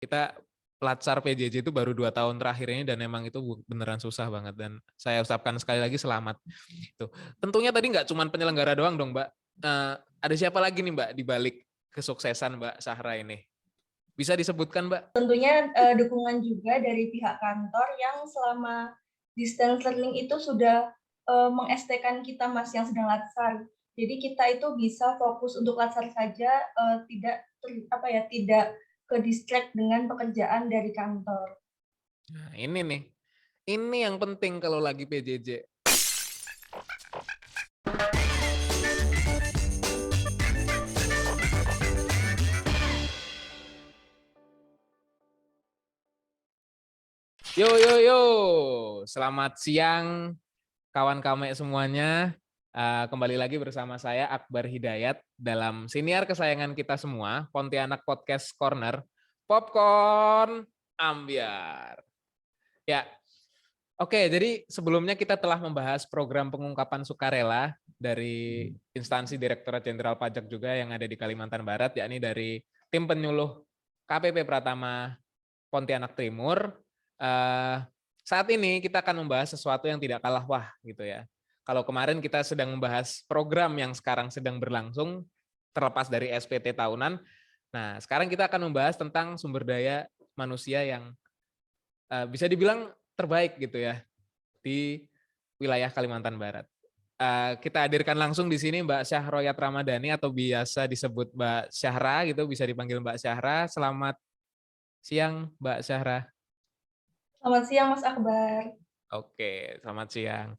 Kita Latsar PJJ itu baru 2 tahun terakhir ini dan emang itu beneran susah banget dan saya ucapkan sekali lagi selamat. Tuh. Tentunya tadi nggak cuma penyelenggara doang dong, Mbak. Ada siapa lagi nih, Mbak, di balik kesuksesan Mbak Syahra ini? Bisa disebutkan, Mbak? Tentunya dukungan juga dari pihak kantor yang selama distance learning itu sudah meng-ST-kan kita Mas yang sedang latsar. Jadi kita itu bisa fokus untuk latsar saja, tidak ke-distract dengan pekerjaan dari kantor. Nah, ini nih. Ini yang penting kalau lagi PJJ. Yo yo yo. Selamat siang kawan kami semuanya. Kembali lagi bersama saya Akbar Hidayat dalam siniar kesayangan kita semua, Pontianak Podcast Corner, Popcorn Ambiar. Ya, oke, jadi sebelumnya kita telah membahas program pengungkapan sukarela dari instansi Direktorat Jenderal Pajak juga yang ada di Kalimantan Barat, yakni dari tim penyuluh KPP Pratama Pontianak Timur. Saat ini kita akan membahas sesuatu yang tidak kalah wah gitu ya. Kalau kemarin kita sedang membahas program yang sekarang sedang berlangsung terlepas dari SPT tahunan, nah sekarang kita akan membahas tentang sumber daya manusia yang bisa dibilang terbaik gitu ya di wilayah Kalimantan Barat. Kita hadirkan langsung di sini Mbak Syahroyat Ramadhani atau biasa disebut Mbak Syahra gitu, bisa dipanggil Mbak Syahra. Selamat siang Mbak Syahra. Selamat siang Mas Akbar. Oke, selamat siang.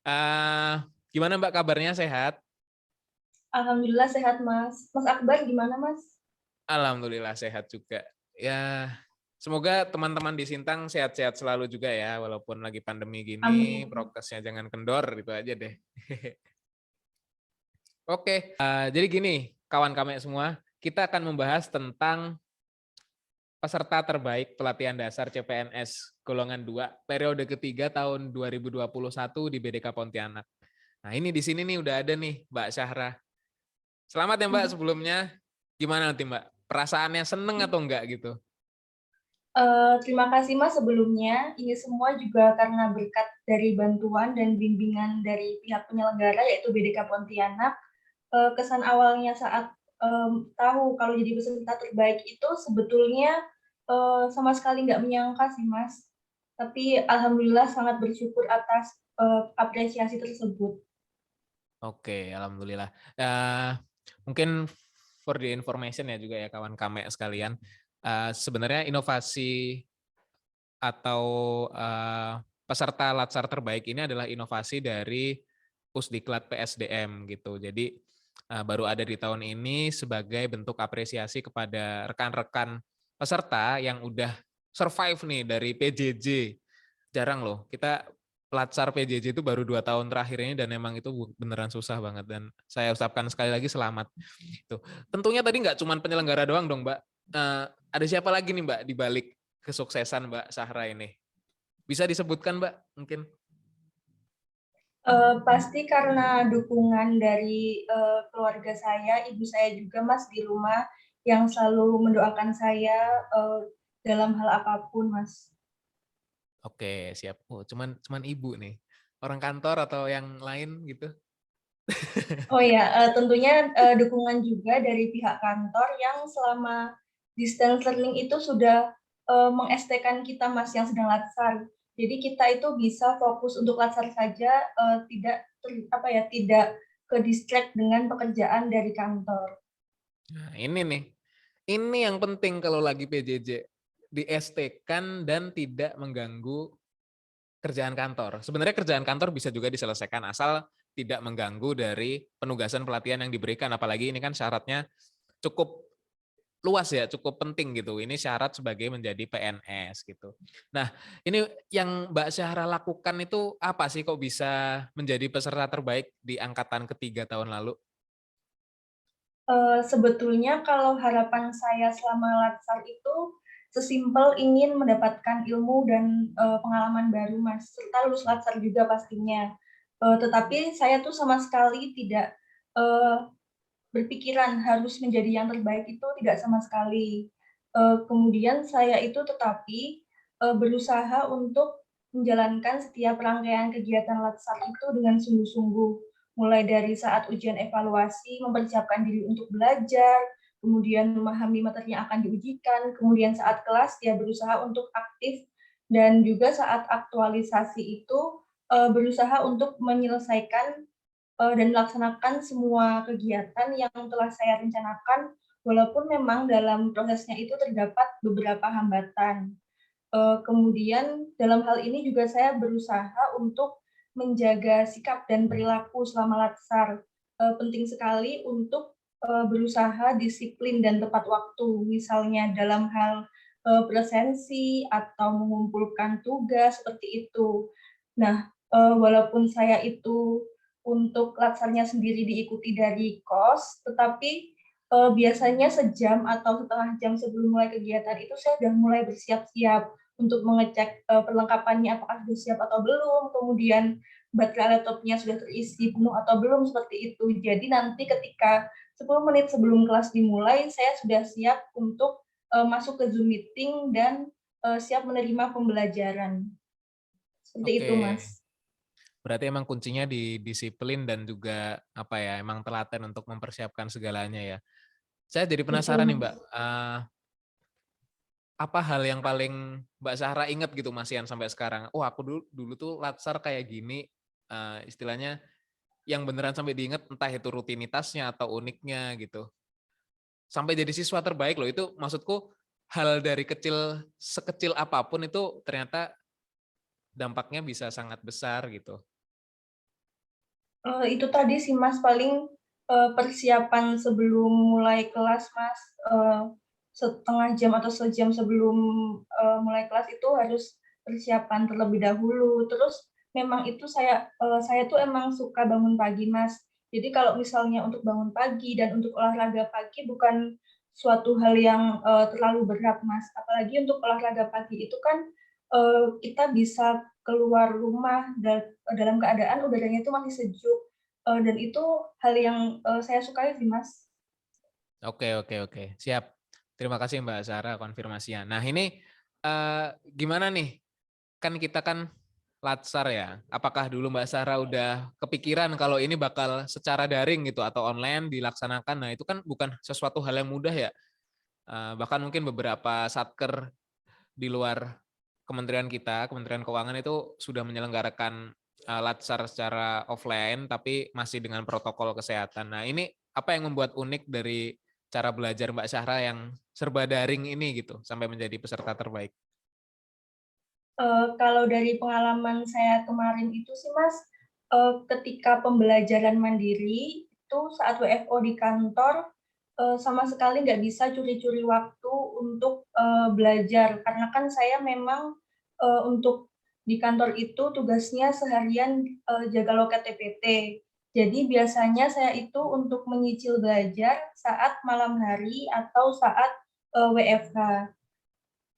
Uh, Gimana Mbak kabarnya, sehat? Alhamdulillah sehat Mas. Mas Akbar gimana Mas? Alhamdulillah sehat juga. Ya, semoga teman-teman di Sintang sehat-sehat selalu juga ya, walaupun lagi pandemi gini, Amin. prokesnya jangan kendor, itu aja deh. Oke, jadi gini, kawan kami semua, kita akan membahas tentang peserta terbaik pelatihan dasar CPNS golongan 2 periode ketiga tahun 2021 di BDK Pontianak. Nah, ini di sini nih udah ada nih Mbak Syahra. Selamat ya Mbak sebelumnya. Gimana nanti Mbak? Perasaannya seneng atau enggak gitu? Terima kasih Mas sebelumnya. Ini semua juga karena berkat dari bantuan dan bimbingan dari pihak penyelenggara yaitu BDK Pontianak. Kesan awalnya saat tahu kalau jadi peserta terbaik itu sebetulnya sama sekali nggak menyangka sih Mas. Tapi alhamdulillah sangat bersyukur atas apresiasi tersebut. Oke, alhamdulillah. Mungkin for the information ya juga ya kawan kami sekalian. Sebenarnya inovasi atau peserta Latsar terbaik ini adalah inovasi dari Pusdiklat PSDM gitu. Jadi baru ada di tahun ini sebagai bentuk apresiasi kepada rekan-rekan peserta yang udah survive nih dari PJJ. Jarang loh, kita Latsar PJJ itu baru 2 tahun terakhir ini dan emang itu beneran susah banget dan saya ucapkan sekali lagi selamat. Tuh. Tentunya tadi nggak cuma penyelenggara doang dong Mbak. Ada siapa lagi nih Mbak di balik kesuksesan Mbak Syahra ini? Bisa disebutkan Mbak mungkin? Pasti karena dukungan dari keluarga saya, ibu saya juga Mas di rumah yang selalu mendoakan saya dalam hal apapun Mas. Oke, siap. Oh, cuman ibu nih. Orang kantor atau yang lain gitu? Oh ya, tentunya dukungan juga dari pihak kantor yang selama distance learning itu sudah meng-ST-kan kita Mas yang sedang latsar. Jadi kita itu bisa fokus untuk latsar saja, tidak ke-distract dengan pekerjaan dari kantor. Nah, ini nih. Ini yang penting kalau lagi PJJ. Di-ST-kan dan tidak mengganggu kerjaan kantor. Sebenarnya kerjaan kantor bisa juga diselesaikan asal tidak mengganggu dari penugasan pelatihan yang diberikan. Apalagi ini kan syaratnya cukup luas ya, cukup penting gitu. Ini syarat sebagai menjadi PNS gitu. Nah, ini yang Mbak Syahra lakukan itu apa sih kok bisa menjadi peserta terbaik di angkatan ketiga tahun lalu? Sebetulnya kalau harapan saya selama latsar itu sesimpel ingin mendapatkan ilmu dan pengalaman baru Mas, serta lulus latsar juga pastinya. Tetapi saya tuh sama sekali tidak berpikiran harus menjadi yang terbaik itu tidak sama sekali. Kemudian saya itu berusaha untuk menjalankan setiap rangkaian kegiatan Latsar itu dengan sungguh-sungguh, mulai dari saat ujian evaluasi, mempersiapkan diri untuk belajar, kemudian memahami materi yang akan diujikan, kemudian saat kelas dia berusaha untuk aktif, dan juga saat aktualisasi itu berusaha untuk menyelesaikan dan melaksanakan semua kegiatan yang telah saya rencanakan, walaupun memang dalam prosesnya itu terdapat beberapa hambatan. Kemudian dalam hal ini juga saya berusaha untuk menjaga sikap dan perilaku selama latsar. Penting sekali untuk berusaha disiplin dan tepat waktu, misalnya dalam hal presensi atau mengumpulkan tugas seperti itu. Nah, walaupun saya itu untuk latsarnya sendiri diikuti dari kos, tetapi biasanya sejam atau setengah jam sebelum mulai kegiatan itu saya sudah mulai bersiap-siap untuk mengecek perlengkapannya apakah sudah siap atau belum, kemudian baterai laptopnya sudah terisi penuh atau belum, seperti itu. Jadi nanti ketika 10 menit sebelum kelas dimulai, saya sudah siap untuk masuk ke Zoom meeting dan siap menerima pembelajaran. Seperti Oke, itu, Mas. berarti emang kuncinya di disiplin dan juga apa ya, emang telaten untuk mempersiapkan segalanya ya. Saya jadi Betul, penasaran nih Mas. Mbak, apa hal yang paling Mbak Sahra ingat gitu Mas Ian sampai sekarang? Oh aku dulu dulu tuh latsar kayak gini, istilahnya yang beneran sampai diingat entah itu rutinitasnya atau uniknya gitu. Sampai jadi siswa terbaik loh, itu maksudku hal dari kecil, sekecil apapun itu ternyata dampaknya bisa sangat besar gitu. Itu tadi sih, Mas, paling persiapan sebelum mulai kelas, Mas, setengah jam atau sejam sebelum mulai kelas itu harus persiapan terlebih dahulu. Terus memang itu saya tuh emang suka bangun pagi, Mas. Jadi kalau misalnya untuk bangun pagi dan untuk olahraga pagi bukan suatu hal yang terlalu berat, Mas. Apalagi untuk olahraga pagi itu kan kita bisa keluar rumah dalam keadaan udaranya itu masih sejuk, dan itu hal yang saya sukai sih, Mas. Oke oke oke, siap. Terima kasih Mbak Sarah konfirmasinya. Nah ini, gimana nih, kan kita kan latsar ya, apakah dulu Mbak Sarah udah kepikiran kalau ini bakal secara daring gitu atau online dilaksanakan? Nah itu kan bukan sesuatu hal yang mudah ya, bahkan mungkin beberapa satker di luar kementerian kita, Kementerian Keuangan itu sudah menyelenggarakan latsar secara offline, tapi masih dengan protokol kesehatan. Nah ini apa yang membuat unik dari cara belajar Mbak Syahra yang serba daring ini gitu, sampai menjadi peserta terbaik? Kalau dari pengalaman saya kemarin itu sih, Mas, ketika pembelajaran mandiri itu saat WFO di kantor, sama sekali nggak bisa curi-curi waktu untuk belajar. Karena kan saya memang untuk di kantor itu tugasnya seharian jaga loket TPT. Jadi biasanya saya itu untuk menyicil belajar saat malam hari atau saat WFH.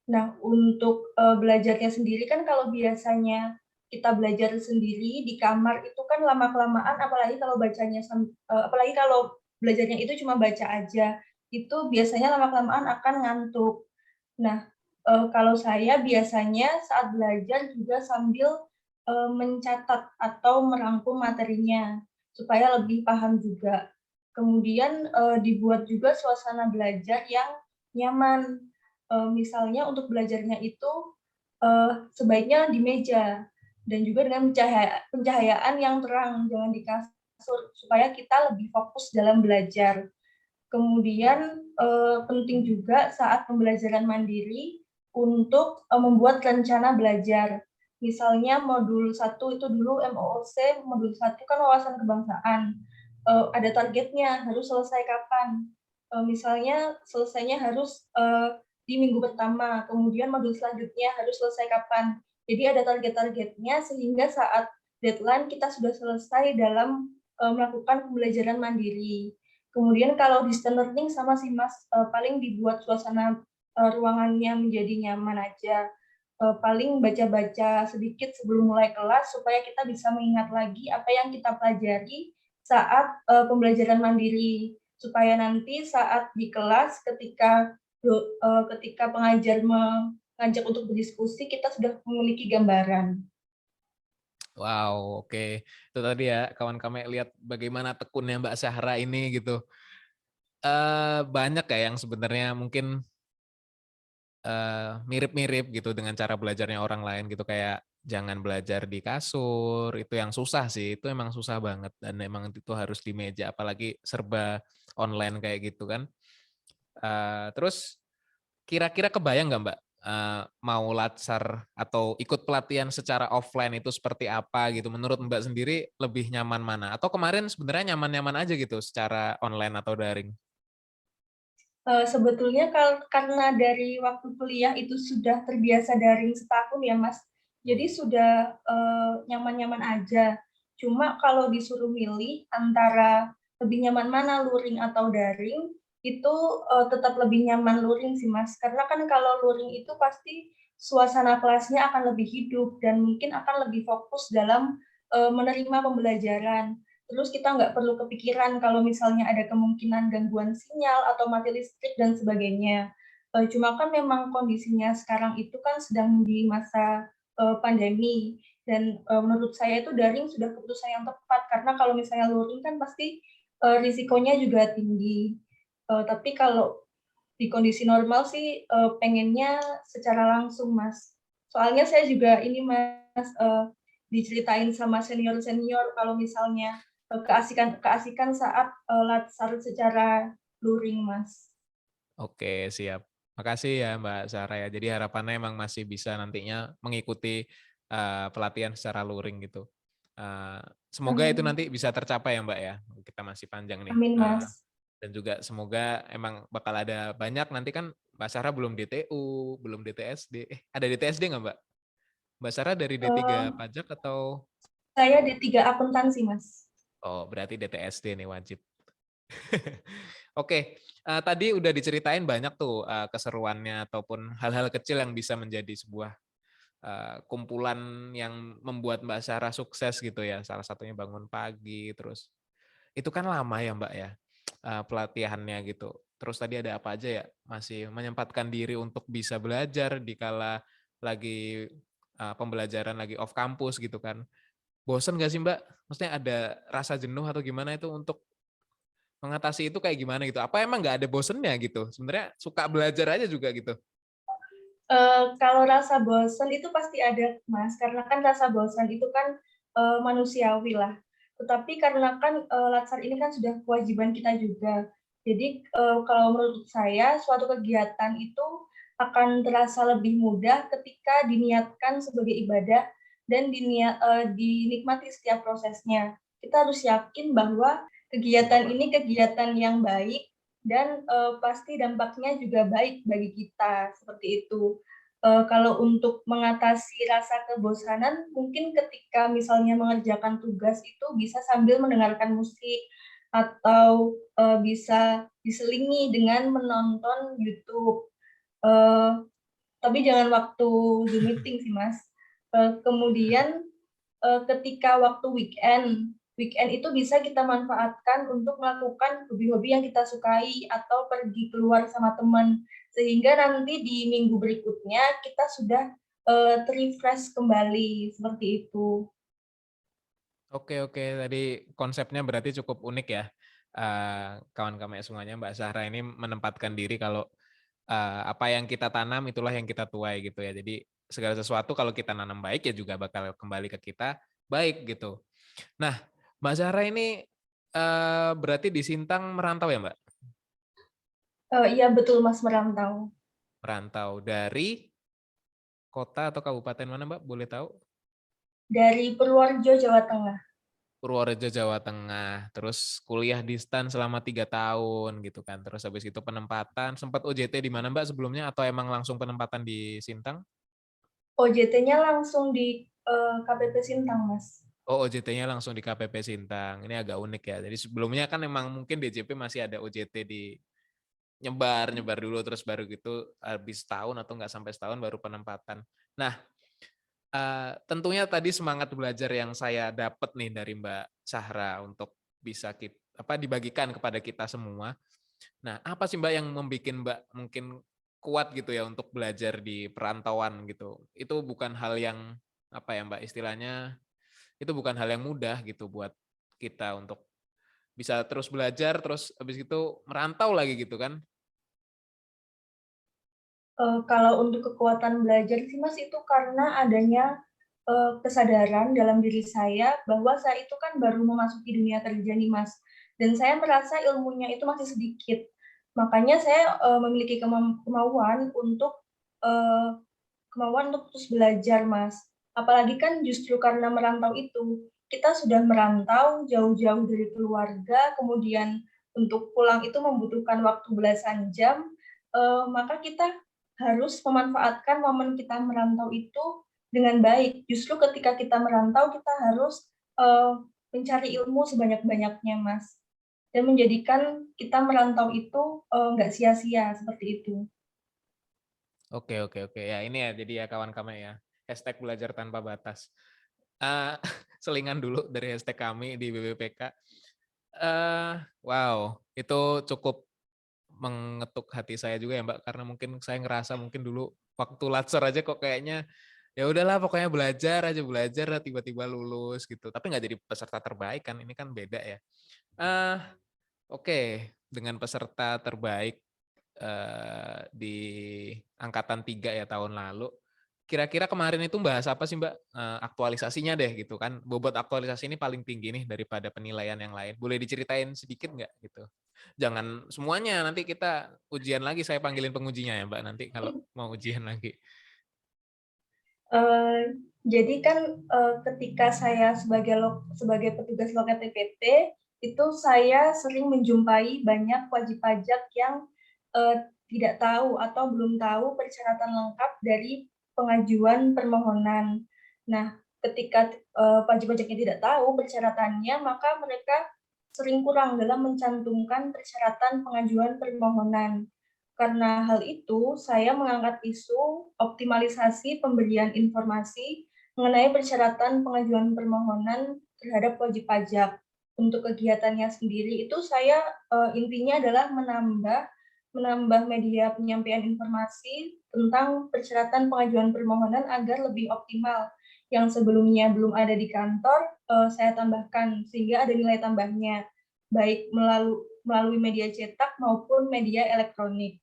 Nah, untuk belajarnya sendiri kan kalau biasanya kita belajar sendiri di kamar itu kan lama-kelamaan apalagi kalau belajarnya itu cuma baca aja, itu biasanya lama-kelamaan akan ngantuk. Nah, kalau saya biasanya saat belajar juga sambil mencatat atau merangkum materinya, supaya lebih paham juga. Kemudian dibuat juga suasana belajar yang nyaman. Misalnya untuk belajarnya itu sebaiknya di meja dan juga dengan pencahayaan yang terang, jangan di kasur, supaya kita lebih fokus dalam belajar. Kemudian penting juga saat pembelajaran mandiri untuk membuat rencana belajar. Misalnya modul 1 itu dulu MOOC, modul 1 kan wawasan kebangsaan. Ada targetnya, harus selesai kapan. Misalnya selesainya harus di minggu pertama, kemudian modul selanjutnya harus selesai kapan. Jadi ada target-targetnya sehingga saat deadline kita sudah selesai dalam melakukan pembelajaran mandiri. Kemudian kalau distance learning sama sih, Mas, paling dibuat suasana ruangannya menjadi nyaman aja. Paling baca-baca sedikit sebelum mulai kelas supaya kita bisa mengingat lagi apa yang kita pelajari saat pembelajaran mandiri. Supaya nanti saat di kelas ketika ketika pengajar mengajak untuk berdiskusi, kita sudah memiliki gambaran. Wow, oke. Itu tadi ya, kawan kami lihat bagaimana tekunnya Mbak Syahra ini gitu. Banyak ya yang sebenarnya mungkin mirip-mirip gitu dengan cara belajarnya orang lain gitu, kayak jangan belajar di kasur, itu yang susah sih, itu emang susah banget dan emang itu harus di meja, apalagi serba online kayak gitu kan. Terus kira-kira kebayang nggak Mbak, mau latsar atau ikut pelatihan secara offline itu seperti apa gitu, menurut Mbak sendiri lebih nyaman mana? Atau kemarin sebenarnya nyaman-nyaman aja gitu secara online atau daring? Sebetulnya karena dari waktu kuliah itu sudah terbiasa daring setahun ya, Mas, jadi Hmm. sudah, nyaman-nyaman aja. Cuma kalau disuruh milih antara lebih nyaman mana, luring atau daring, itu, tetap lebih nyaman luring sih, Mas. Karena kan kalau luring itu pasti suasana kelasnya akan lebih hidup dan mungkin akan lebih fokus dalam, menerima pembelajaran. Terus kita nggak perlu kepikiran kalau misalnya ada kemungkinan gangguan sinyal atau mati listrik dan sebagainya. Cuma kan memang kondisinya sekarang itu kan sedang di masa, pandemi dan, menurut saya itu daring sudah keputusan yang tepat karena kalau misalnya luring kan pasti, risikonya juga tinggi. Tapi kalau di kondisi normal sih, pengennya secara langsung, Mas. Soalnya saya juga ini, Mas, diceritain sama senior-senior kalau misalnya, keasikan saat, latsar secara luring, Mas. Oke, siap. Makasih ya Mbak Sarah ya. Jadi harapannya emang masih bisa nantinya mengikuti, pelatihan secara luring gitu. Semoga itu Amin. nanti bisa tercapai ya Mbak ya, kita masih panjang nih. Amin, Mas. Dan juga semoga emang bakal ada banyak nanti kan Mbak Sarah belum DTU, belum DTSD. Ada DTSD nggak Mbak? Mbak Sarah dari D3 Eee, pajak atau? saya D3 akuntansi, Mas. Oh, berarti DTSD nih wajib. Oke, tadi udah diceritain banyak tuh, keseruannya ataupun hal-hal kecil yang bisa menjadi sebuah, kumpulan yang membuat Mbak Sarah sukses gitu ya, salah satunya bangun pagi, terus itu kan lama ya, Mbak, ya, pelatihannya gitu. Terus tadi ada apa aja ya, masih menyempatkan diri untuk bisa belajar di kala lagi, pembelajaran lagi off kampus gitu kan. Bosen nggak sih, Mbak? Maksudnya ada rasa jenuh atau gimana itu untuk mengatasi itu kayak gimana gitu? Apa emang nggak ada bosennya gitu? Sebenarnya suka belajar aja juga gitu? Kalau rasa bosan itu pasti ada, Mas, karena kan rasa bosan itu kan, manusiawi lah. Tetapi karena kan, latsar ini kan sudah kewajiban kita juga. Jadi, kalau menurut saya suatu kegiatan itu akan terasa lebih mudah ketika diniatkan sebagai ibadah dan dinikmati setiap prosesnya. Kita harus yakin bahwa kegiatan ini kegiatan yang baik dan, pasti dampaknya juga baik bagi kita, seperti itu. Kalau untuk mengatasi rasa kebosanan, mungkin ketika misalnya mengerjakan tugas itu bisa sambil mendengarkan musik atau, bisa diselingi dengan menonton YouTube, eee, tapi jangan waktu Zoom meeting sih, Mas. Kemudian, ketika waktu weekend itu bisa kita manfaatkan untuk melakukan hobi-hobi yang kita sukai atau pergi keluar sama teman, sehingga nanti di minggu berikutnya kita sudah, ter-refresh kembali, seperti itu. Oke oke, tadi konsepnya berarti cukup unik ya, kawan kami semuanya, Mbak Zahra ini menempatkan diri kalau, apa yang kita tanam itulah yang kita tuai gitu ya. Jadi segala sesuatu kalau kita nanam baik ya juga bakal kembali ke kita baik gitu. Nah, Mbak Zahra ini, berarti di Sintang merantau ya, Mbak? Iya betul Mas, merantau. Merantau dari kota atau kabupaten mana, Mbak, boleh tahu? Dari Purworejo, Jawa Tengah. Purworejo, Jawa Tengah, terus kuliah distan selama 3 tahun gitu kan, terus habis itu penempatan, sempat OJT di mana Mbak sebelumnya atau emang langsung penempatan di Sintang? OJT-nya langsung di, KPP Sintang, Mas. Oh OJT-nya langsung di KPP Sintang, ini agak unik ya, jadi sebelumnya kan emang mungkin DJP masih ada OJT di nyebar dulu terus baru gitu habis setahun atau nggak sampai setahun baru penempatan. Nah, tentunya tadi semangat belajar yang saya dapat nih dari Mbak Sahra untuk bisa dibagikan kepada kita semua. Nah, apa sih Mbak yang membuat Mbak mungkin kuat gitu ya untuk belajar di perantauan gitu. Itu bukan hal yang apa ya Mbak istilahnya, itu bukan hal yang mudah gitu buat kita untuk bisa terus belajar, terus habis itu merantau lagi gitu kan. Kalau untuk kekuatan belajar sih Mas, itu karena adanya, kesadaran dalam diri saya bahwa saya itu kan baru memasuki dunia kerja nih Mas, dan saya merasa ilmunya itu masih sedikit. Makanya saya, memiliki eee, kemauan untuk terus belajar Mas. Apalagi kan justru karena merantau itu, kita sudah merantau jauh-jauh dari keluarga, kemudian untuk pulang itu membutuhkan waktu belasan jam, maka kita harus memanfaatkan momen kita merantau itu dengan baik. Justru ketika kita merantau, kita harus, mencari ilmu sebanyak-banyaknya, Mas, dan menjadikan kita merantau itu, nggak sia-sia, seperti itu. Oke oke oke. Ya ini ya jadi ya kawan kami ya, hashtag belajar tanpa batas. Eee, selingan dulu dari hashtag kami di BBPK. Wow, itu cukup mengetuk hati saya juga ya, Mbak, karena mungkin saya ngerasa mungkin dulu waktu Latsor aja kok kayaknya, ya udahlah pokoknya belajar aja, belajar lah tiba-tiba lulus gitu, tapi nggak jadi peserta terbaik kan, ini kan beda ya. Eh, oke, dengan peserta terbaik, di angkatan 3 ya tahun lalu, kira-kira kemarin itu bahas apa sih, Mbak? Aktualisasinya deh gitu kan, bobot aktualisasi ini paling tinggi nih daripada penilaian yang lain. Boleh diceritain sedikit nggak gitu? Jangan semuanya, nanti kita ujian lagi, saya panggilin pengujinya ya, Mbak, nanti kalau mau ujian lagi. Jadi kan, ketika saya sebagai petugas loket TPT, itu saya sering menjumpai banyak wajib pajak yang, tidak tahu atau belum tahu persyaratan lengkap dari pengajuan permohonan. Nah, ketika, wajib pajaknya tidak tahu persyaratannya, maka mereka sering kurang dalam mencantumkan persyaratan pengajuan permohonan. Karena hal itu, saya mengangkat isu optimalisasi pemberian informasi mengenai persyaratan pengajuan permohonan terhadap wajib pajak. Untuk kegiatannya sendiri itu saya, intinya adalah menambah menambah media penyampaian informasi tentang persyaratan pengajuan permohonan agar lebih optimal. Yang sebelumnya belum ada di kantor, saya tambahkan sehingga ada nilai tambahnya, baik melalui media cetak maupun media elektronik.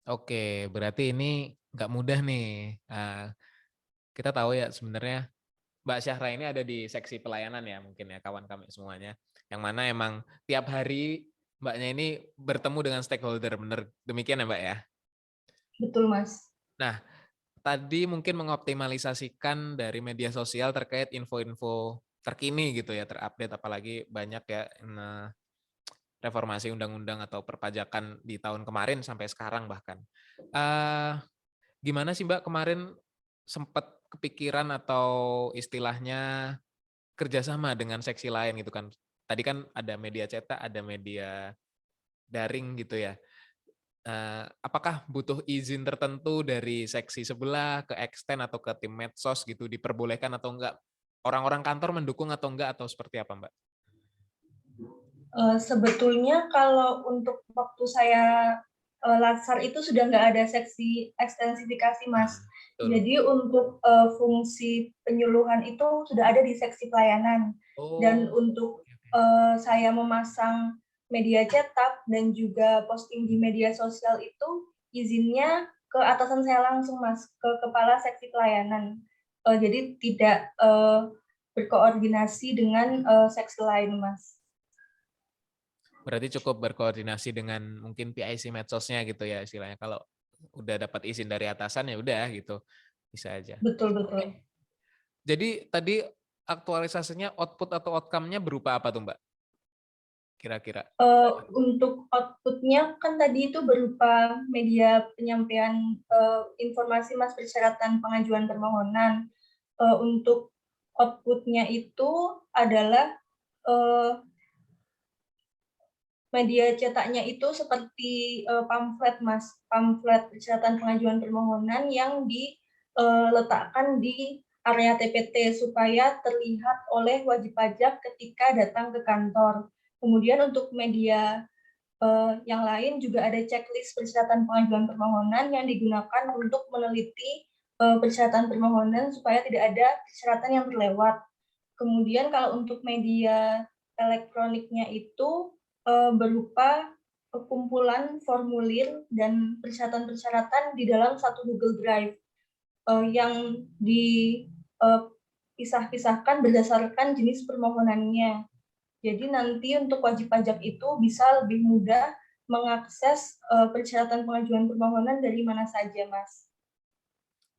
Oke, berarti ini nggak mudah nih. Kita tahu ya sebenarnya Mbak Syahra ini ada di seksi pelayanan ya mungkin ya kawan kami semuanya, yang mana emang tiap hari Mbaknya ini bertemu dengan stakeholder, bener demikian ya, Mbak, ya? Betul, Mas. Nah, tadi mungkin mengoptimalisasikan dari media sosial terkait info-info terkini gitu ya, terupdate apalagi banyak ya, reformasi undang-undang atau perpajakan di tahun kemarin sampai sekarang bahkan. Eee, gimana sih Mbak kemarin sempat kepikiran atau istilahnya kerjasama dengan seksi lain gitu kan? Tadi kan ada media cetak, ada media daring gitu ya. Apakah butuh izin tertentu dari seksi sebelah ke extend atau ke tim medsos gitu, diperbolehkan atau enggak? Orang-orang kantor mendukung atau enggak atau seperti apa, Mbak? Sebetulnya kalau untuk waktu saya, latsar itu sudah nggak ada seksi ekstensifikasi, Nah, Mas. betul. Jadi untuk, fungsi penyuluhan itu sudah ada di seksi pelayanan dan Oh, untuk, oke oke. saya memasang media cetak dan juga posting di media sosial itu izinnya ke atasan saya langsung, Mas, ke kepala seksi pelayanan. Jadi tidak, berkoordinasi dengan, seksi lain, Mas. Berarti cukup berkoordinasi dengan mungkin PIC medsosnya gitu ya istilahnya, kalau udah dapat izin dari atasan ya udah gitu, bisa aja. Betul betul. Oke, jadi tadi aktualisasinya output atau outcome-nya berupa apa tuh, Mbak, kira-kira? Untuk output-nya kan tadi itu berupa media penyampaian, informasi Mas persyaratan pengajuan permohonan. Untuk output-nya itu adalah, eee, media cetaknya itu seperti, pamflet Mas, pamflet persyaratan pengajuan permohonan yang diletakkan di area TPT supaya terlihat oleh wajib pajak ketika datang ke kantor. Kemudian untuk media Yang lain juga ada checklist persyaratan pengajuan permohonan yang digunakan untuk meneliti persyaratan permohonan supaya tidak ada persyaratan yang terlewat. Kemudian kalau untuk media elektroniknya itu berupa kumpulan formulir dan persyaratan-persyaratan di dalam satu Google Drive yang dipisah-pisahkan berdasarkan jenis permohonannya. Jadi nanti untuk wajib pajak itu bisa lebih mudah mengakses persyaratan pengajuan permohonan dari mana saja, Mas.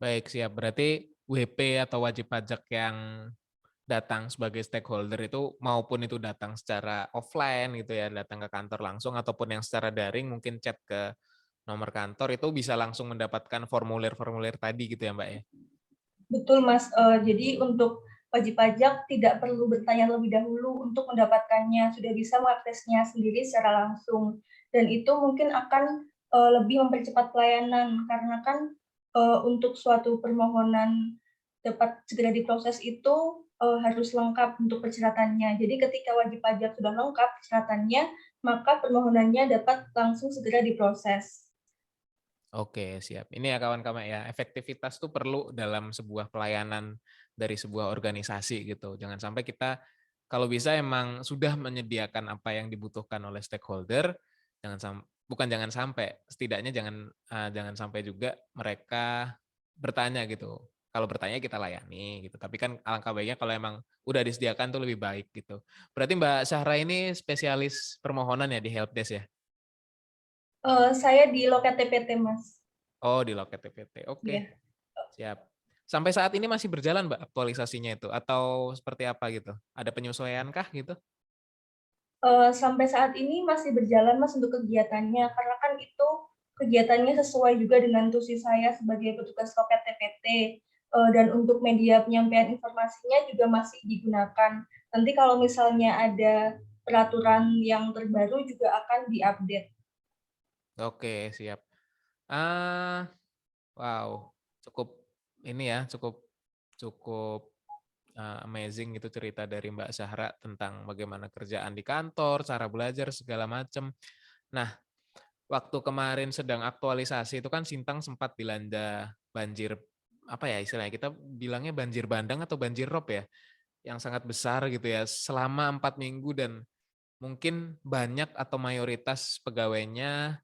Baik, siap. Berarti WP atau wajib pajak yang datang sebagai stakeholder itu maupun itu datang secara offline gitu ya, datang ke kantor langsung ataupun yang secara daring mungkin chat ke nomor kantor itu bisa langsung mendapatkan formulir-formulir tadi gitu ya, Mbak ya? Betul, Mas. Jadi untuk wajib pajak tidak perlu bertanya lebih dahulu untuk mendapatkannya, sudah bisa mengaksesnya sendiri secara langsung. Dan itu mungkin akan lebih mempercepat pelayanan karena kan untuk suatu permohonan dapat segera diproses itu harus lengkap untuk persyaratannya. Jadi ketika wajib pajak sudah lengkap persyaratannya, maka permohonannya dapat langsung segera diproses. Oke, siap. Ini ya kawan-kawan ya, efektivitas tuh perlu dalam sebuah pelayanan dari sebuah organisasi gitu. Jangan sampai kita kalau bisa emang sudah menyediakan apa yang dibutuhkan oleh stakeholder, bukan jangan sampai, setidaknya jangan sampai juga mereka bertanya gitu. Kalau bertanya kita layani gitu. Tapi kan alangkah baiknya kalau emang udah disediakan tuh lebih baik gitu. Berarti Mbak Syahra ini spesialis permohonan ya di helpdesk ya? Saya di Loket TPT, Mas. Oh, di Loket TPT. Oke. Iya. Siap. Sampai saat ini masih berjalan, Mbak, aktualisasinya itu atau seperti apa gitu? Ada penyesuaian kah gitu? Sampai saat ini masih berjalan, Mas, untuk kegiatannya, karena kan itu kegiatannya sesuai juga dengan tusi saya sebagai petugas loket TPT, dan untuk media penyampaian informasinya juga masih digunakan. Nanti kalau misalnya ada peraturan yang terbaru juga akan di-update. Oke, siap. Ah, wow, cukup ini ya, cukup cukup, amazing gitu cerita dari Mbak Syahra tentang bagaimana kerjaan di kantor, cara belajar segala macam. Nah, waktu kemarin sedang aktualisasi itu kan Sintang sempat dilanda banjir, apa ya istilahnya, kita bilangnya banjir bandang atau banjir rob ya? Yang sangat besar gitu ya, selama 4 minggu dan mungkin banyak atau mayoritas pegawainya,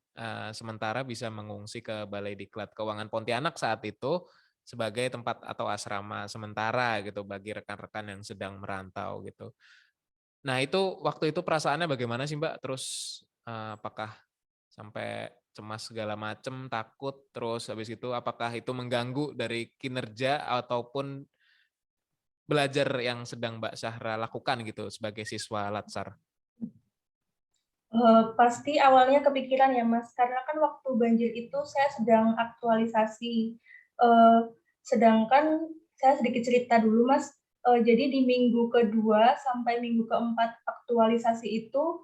sementara bisa mengungsi ke Balai Diklat Keuangan Pontianak saat itu, sebagai tempat atau asrama sementara gitu bagi rekan-rekan yang sedang merantau gitu. Nah itu waktu itu perasaannya bagaimana sih Mbak? Terus, apakah sampai cemas segala macam, takut, terus habis itu apakah itu mengganggu dari kinerja ataupun belajar yang sedang Mbak Syahra lakukan gitu sebagai siswa Latsar? Pasti awalnya kepikiran ya, Mas, karena kan waktu banjir itu saya sedang aktualisasi, sedangkan saya sedikit cerita dulu, Mas, jadi di minggu kedua sampai minggu keempat aktualisasi itu,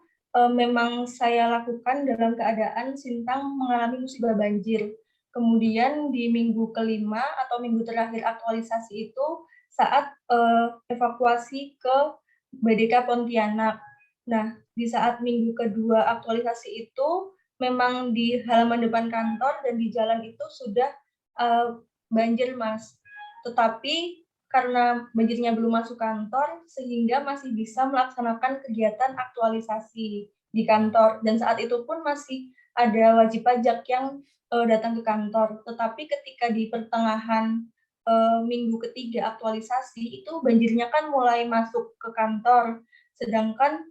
memang saya lakukan dalam keadaan Sintang mengalami musibah banjir. Kemudian di minggu kelima atau minggu terakhir aktualisasi itu saat, evakuasi ke BDK Pontianak. Nah, di saat minggu kedua aktualisasi itu, memang di halaman depan kantor dan di jalan itu sudah banjir, Mas. Tetapi karena banjirnya belum masuk kantor, sehingga masih bisa melaksanakan kegiatan aktualisasi di kantor. Dan saat itu pun masih ada wajib pajak yang datang ke kantor. Tetapi ketika di pertengahan minggu ketiga aktualisasi, itu banjirnya kan mulai masuk ke kantor. Sedangkan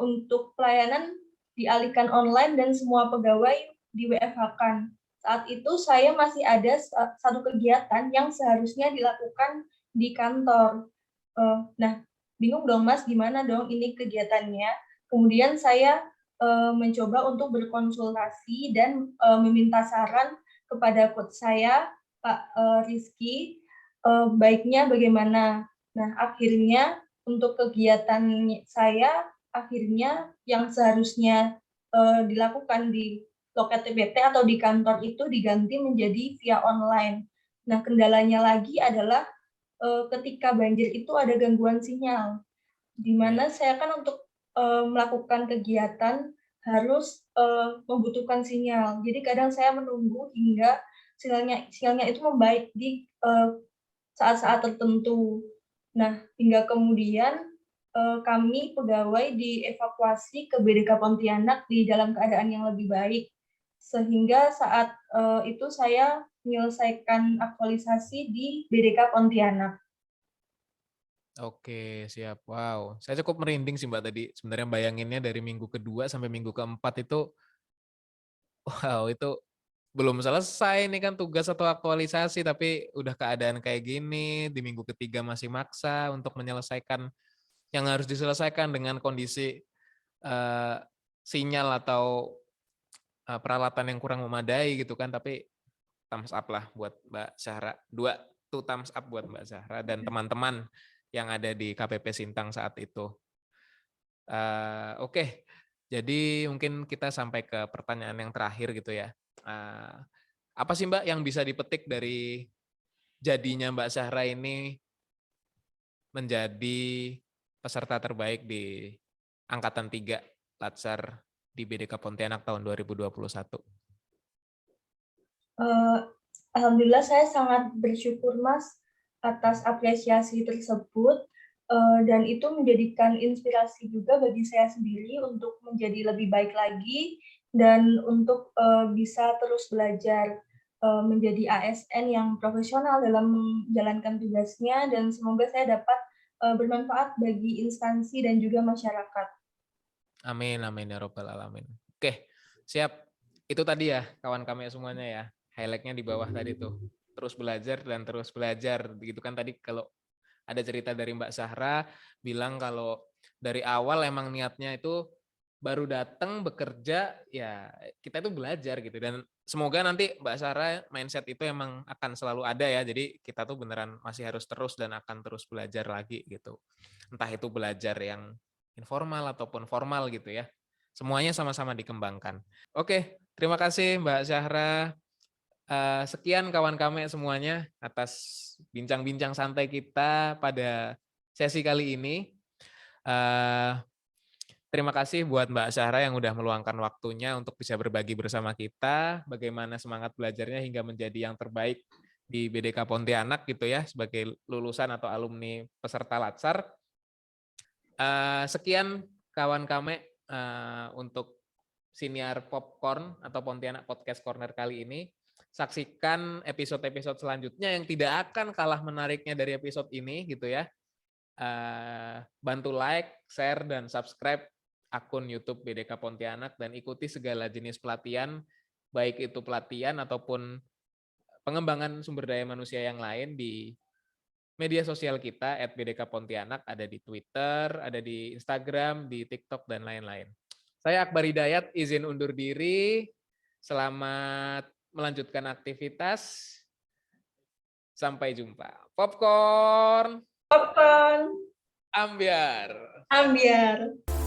untuk pelayanan dialihkan online dan semua pegawai di-WFH-kan. Saat itu saya masih ada satu kegiatan yang seharusnya dilakukan di kantor. Nah, bingung dong Mas, gimana dong ini kegiatannya. Kemudian saya mencoba untuk berkonsultasi dan meminta saran kepada coach saya, Pak Rizky, baiknya bagaimana. Nah, akhirnya untuk kegiatan saya akhirnya yang seharusnya dilakukan di loket TBT atau di kantor itu diganti menjadi via online. Nah, kendalanya lagi adalah ketika banjir itu ada gangguan sinyal, di Ya. mana saya kan untuk melakukan kegiatan harus membutuhkan sinyal. Jadi kadang saya menunggu hingga sinyalnya itu membaik di saat-saat tertentu. Nah, hingga kemudian kami pegawai dievakuasi ke BDK Pontianak di dalam keadaan yang lebih baik. Sehingga saat itu saya menyelesaikan aktualisasi di BDK Pontianak. Oke, siap. Wow, saya cukup merinding sih Mbak tadi. Sebenarnya bayanginnya dari minggu kedua sampai minggu keempat itu, wow, itu belum selesai nih kan tugas atau aktualisasi, tapi udah keadaan kayak gini, di minggu ketiga masih maksa untuk menyelesaikan yang harus diselesaikan dengan kondisi eh, sinyal atau peralatan yang kurang memadai gitu kan, tapi thumbs up lah buat Mbak Zahra. Two thumbs up buat Mbak Zahra dan teman-teman yang ada di KPP Sintang saat itu. Oke, jadi mungkin kita sampai ke pertanyaan yang terakhir gitu ya. Apa sih Mbak yang bisa dipetik dari jadinya Mbak Zahra ini menjadi peserta terbaik di Angkatan 3 Latsar di BDK Pontianak tahun 2021? Alhamdulillah saya sangat bersyukur Mas atas apresiasi tersebut, dan itu menjadikan inspirasi juga bagi saya sendiri untuk menjadi lebih baik lagi dan untuk bisa terus belajar menjadi ASN yang profesional dalam menjalankan tugasnya, dan semoga saya dapat bermanfaat bagi instansi dan juga masyarakat. Amin, amin ya robbal alamin. Oke, siap. Itu tadi ya kawan kami semuanya ya. Highlight-nya di bawah tadi tuh. Terus belajar dan terus belajar. Begitu kan tadi kalau ada cerita dari Mbak Zahra bilang kalau dari awal emang niatnya itu baru datang bekerja ya kita itu belajar gitu, dan semoga nanti Mbak Zahra mindset itu emang akan selalu ada ya. Jadi kita tuh beneran masih harus terus dan akan terus belajar lagi gitu. Entah itu belajar yang informal ataupun formal gitu ya. Semuanya sama-sama dikembangkan. Oke, terima kasih Mbak Zahra. Sekian kawan kami semuanya atas bincang-bincang santai kita pada sesi kali ini. Terima kasih buat Mbak Zahra yang udah meluangkan waktunya untuk bisa berbagi bersama kita bagaimana semangat belajarnya hingga menjadi yang terbaik di BDK Pontianak gitu ya, sebagai lulusan atau alumni peserta Latsar. Sekian kawan kami untuk Siniar Popcorn atau Pontianak Podcast Corner kali ini. Saksikan episode-episode selanjutnya yang tidak akan kalah menariknya dari episode ini gitu ya. Bantu like, share, dan subscribe akun YouTube BDK Pontianak dan ikuti segala jenis pelatihan, baik itu pelatihan ataupun pengembangan sumber daya manusia yang lain di media sosial kita @BDK Pontianak, ada di Twitter, ada di Instagram, di TikTok, dan lain-lain. Saya Akbar Hidayat, izin undur diri. Selamat melanjutkan aktivitas. Sampai jumpa. Popcorn, Popcorn, ambiar. ambiar.